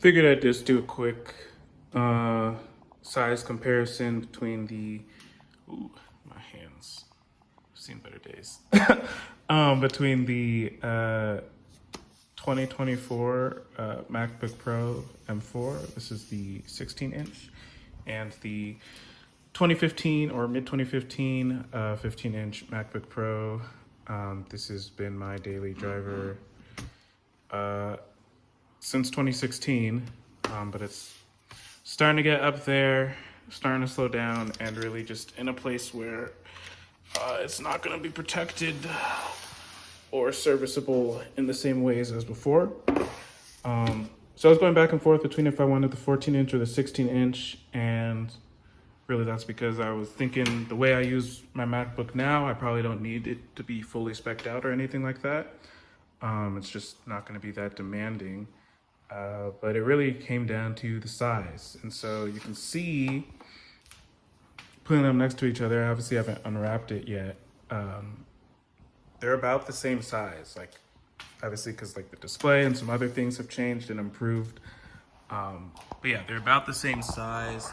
Figured I'd just do a quick size comparison between the, ooh, my hands, I've seen better days. Between the 2024 MacBook Pro M4, this is the 16-inch, and the 2015 or mid-2015 15-inch MacBook Pro. This has been my daily driver since 2016, but it's starting to get up there, starting to slow down, and really just in a place where it's not going to be protected or serviceable in the same ways as before. So I was going back and forth between if I wanted the 14-inch or the 16-inch, and really that's because I was thinking the way I use my MacBook now, I probably don't need it to be fully spec'd out or anything like that. It's just not going to be that demanding. But it really came down to the size. And so you can see, putting them next to each other, obviously I haven't unwrapped it yet. They're about the same size, like obviously because like the display and some other things have changed and improved. But yeah, they're about the same size.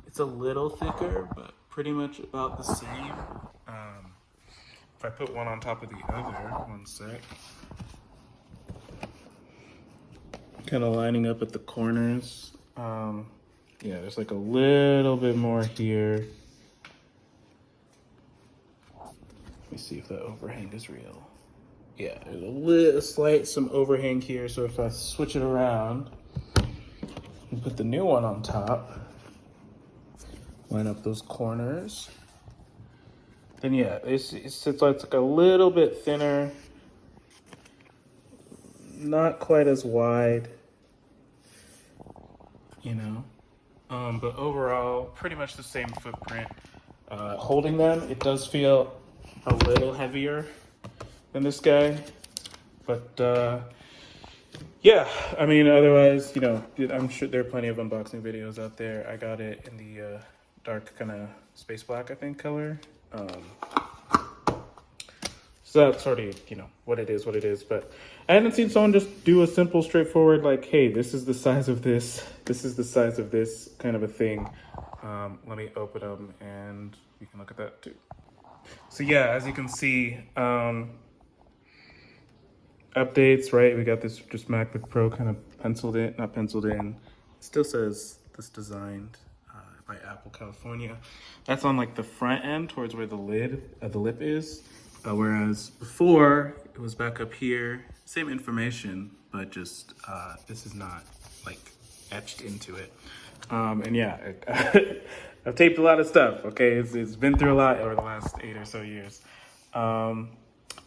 It's a little thicker, but pretty much about the same. If I put one on top of the other, one sec. Kind of lining up at the corners. Yeah, there's like a little bit more here. Let me see if that overhang is real. Yeah, there's a slight some overhang here. So if I switch it around and put the new one on top, line up those corners, then yeah, it's like a little bit thinner, not quite as wide, you know, but overall pretty much the same footprint. Holding them, it does feel a little heavier than this guy, but yeah, I mean, otherwise, you know, I'm sure there are plenty of unboxing videos out there. I got it in the dark kind of space black, I think, color. So that's sort of, you know, what it is. But I hadn't seen someone just do a simple, straightforward, like, hey, this is the size of this is the size of this kind of a thing. Let me open them and we can look at that too. So yeah, as you can see, updates, right? We got this just MacBook Pro kind of penciled in, not penciled in. It still says this designed by Apple California. That's on like the front end towards where the lid of the lip is. Whereas before it was back up here, same information, but just this is not like etched into it. And yeah, I've taped a lot of stuff. Okay, it's been through a lot over the last 8 or so years. But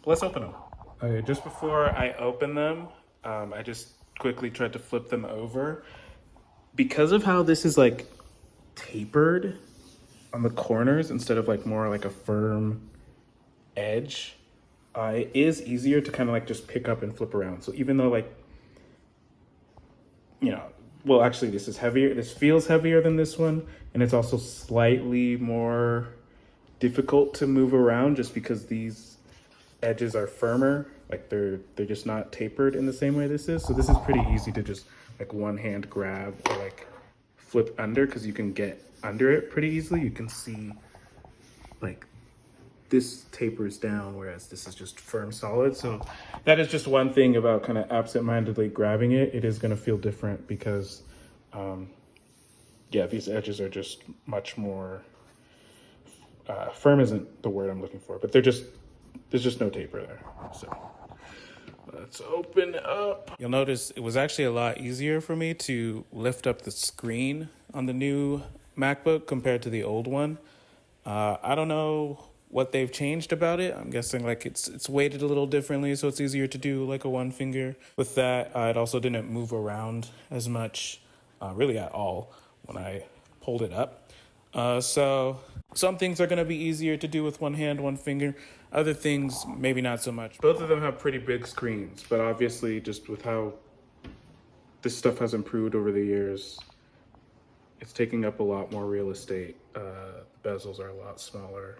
let's open them. Okay, just before I open them, I just quickly tried to flip them over. Because of how this is like tapered on the corners instead of like more like a firm edge, it is easier to kind of like just pick up and flip around. So even though like, you know, well, actually this is heavier, this feels heavier than this one, and it's also slightly more difficult to move around just because these edges are firmer, like they're just not tapered in the same way this is. So this is pretty easy to just like one hand grab or like flip under, because you can get under it pretty easily. You can see like this tapers down, whereas this is just firm solid. So that is just one thing about kind of absent-mindedly grabbing it. It is going to feel different because yeah, these edges are just much more firm isn't the word I'm looking for, but there's just no taper there. So let's open up. You'll notice it was actually a lot easier for me to lift up the screen on the new MacBook compared to the old one. I don't know what they've changed about it. I'm guessing like it's weighted a little differently, so it's easier to do like a one finger. With that, it also didn't move around as much, really at all, when I pulled it up. So some things are going to be easier to do with one hand, one finger. Other things, maybe not so much. Both of them have pretty big screens, but obviously just with how this stuff has improved over the years, it's taking up a lot more real estate. The bezels are a lot smaller.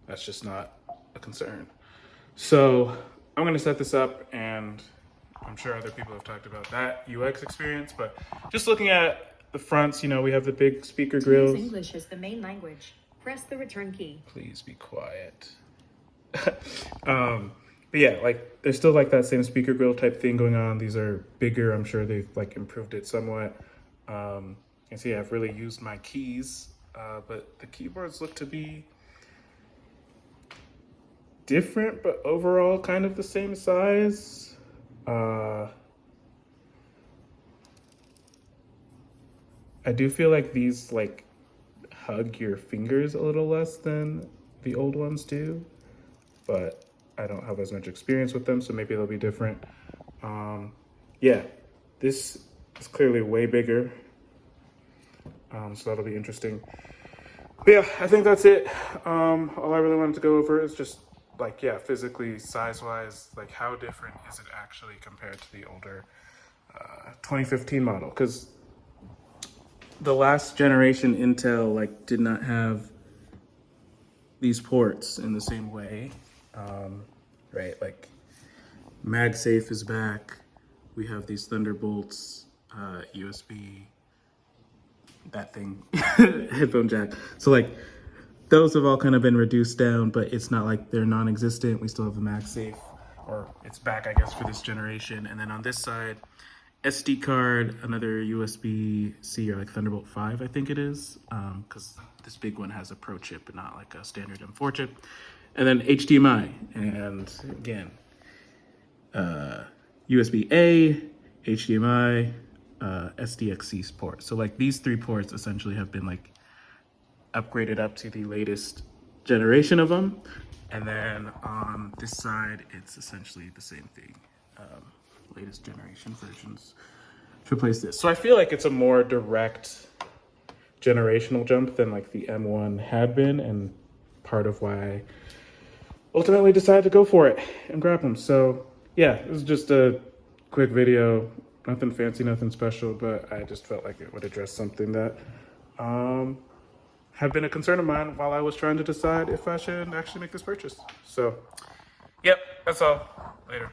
That's just not a concern. So I'm going to set this up and I'm sure other people have talked about that UX experience, but just looking at the fronts, you know, we have the big speaker grills. English is the main language. Press the return key. Please be quiet. But yeah, like there's still like that same speaker grill type thing going on. These are bigger. I'm sure they've like improved it somewhat. And so yeah, I've really used my keys, but the keyboards look to be different, but overall kind of the same size. I do feel like these like hug your fingers a little less than the old ones do, but I don't have as much experience with them, so maybe they'll be different. Yeah, this is clearly way bigger, so that'll be interesting. But yeah, I think that's it. All I really wanted to go over is just like, yeah, physically, size-wise, like how different is it actually compared to the older 2015 model? Because the last generation Intel like did not have these ports in the same way, right? Like MagSafe is back. We have these Thunderbolts, USB, that thing, headphone jack. So like those have all kind of been reduced down, but it's not like they're non-existent. We still have the MagSafe, or it's back, I guess, for this generation. And then on this side, SD card, another USB-C or like Thunderbolt 5, I think it is, because this big one has a Pro chip and not like a standard M4 chip. And then HDMI, and again, USB-A, HDMI, SDXC port. So like these three ports essentially have been like upgraded up to the latest generation of them. And then on this side, it's essentially the same thing. Latest generation versions to replace this. So I feel like it's a more direct generational jump than like the M1 had been, and part of why I ultimately decided to go for it and grab them. So yeah, it was just a quick video, nothing fancy, nothing special, but I just felt like it would address something that had been a concern of mine while I was trying to decide if I should actually make this purchase. So, yep, that's all. Later.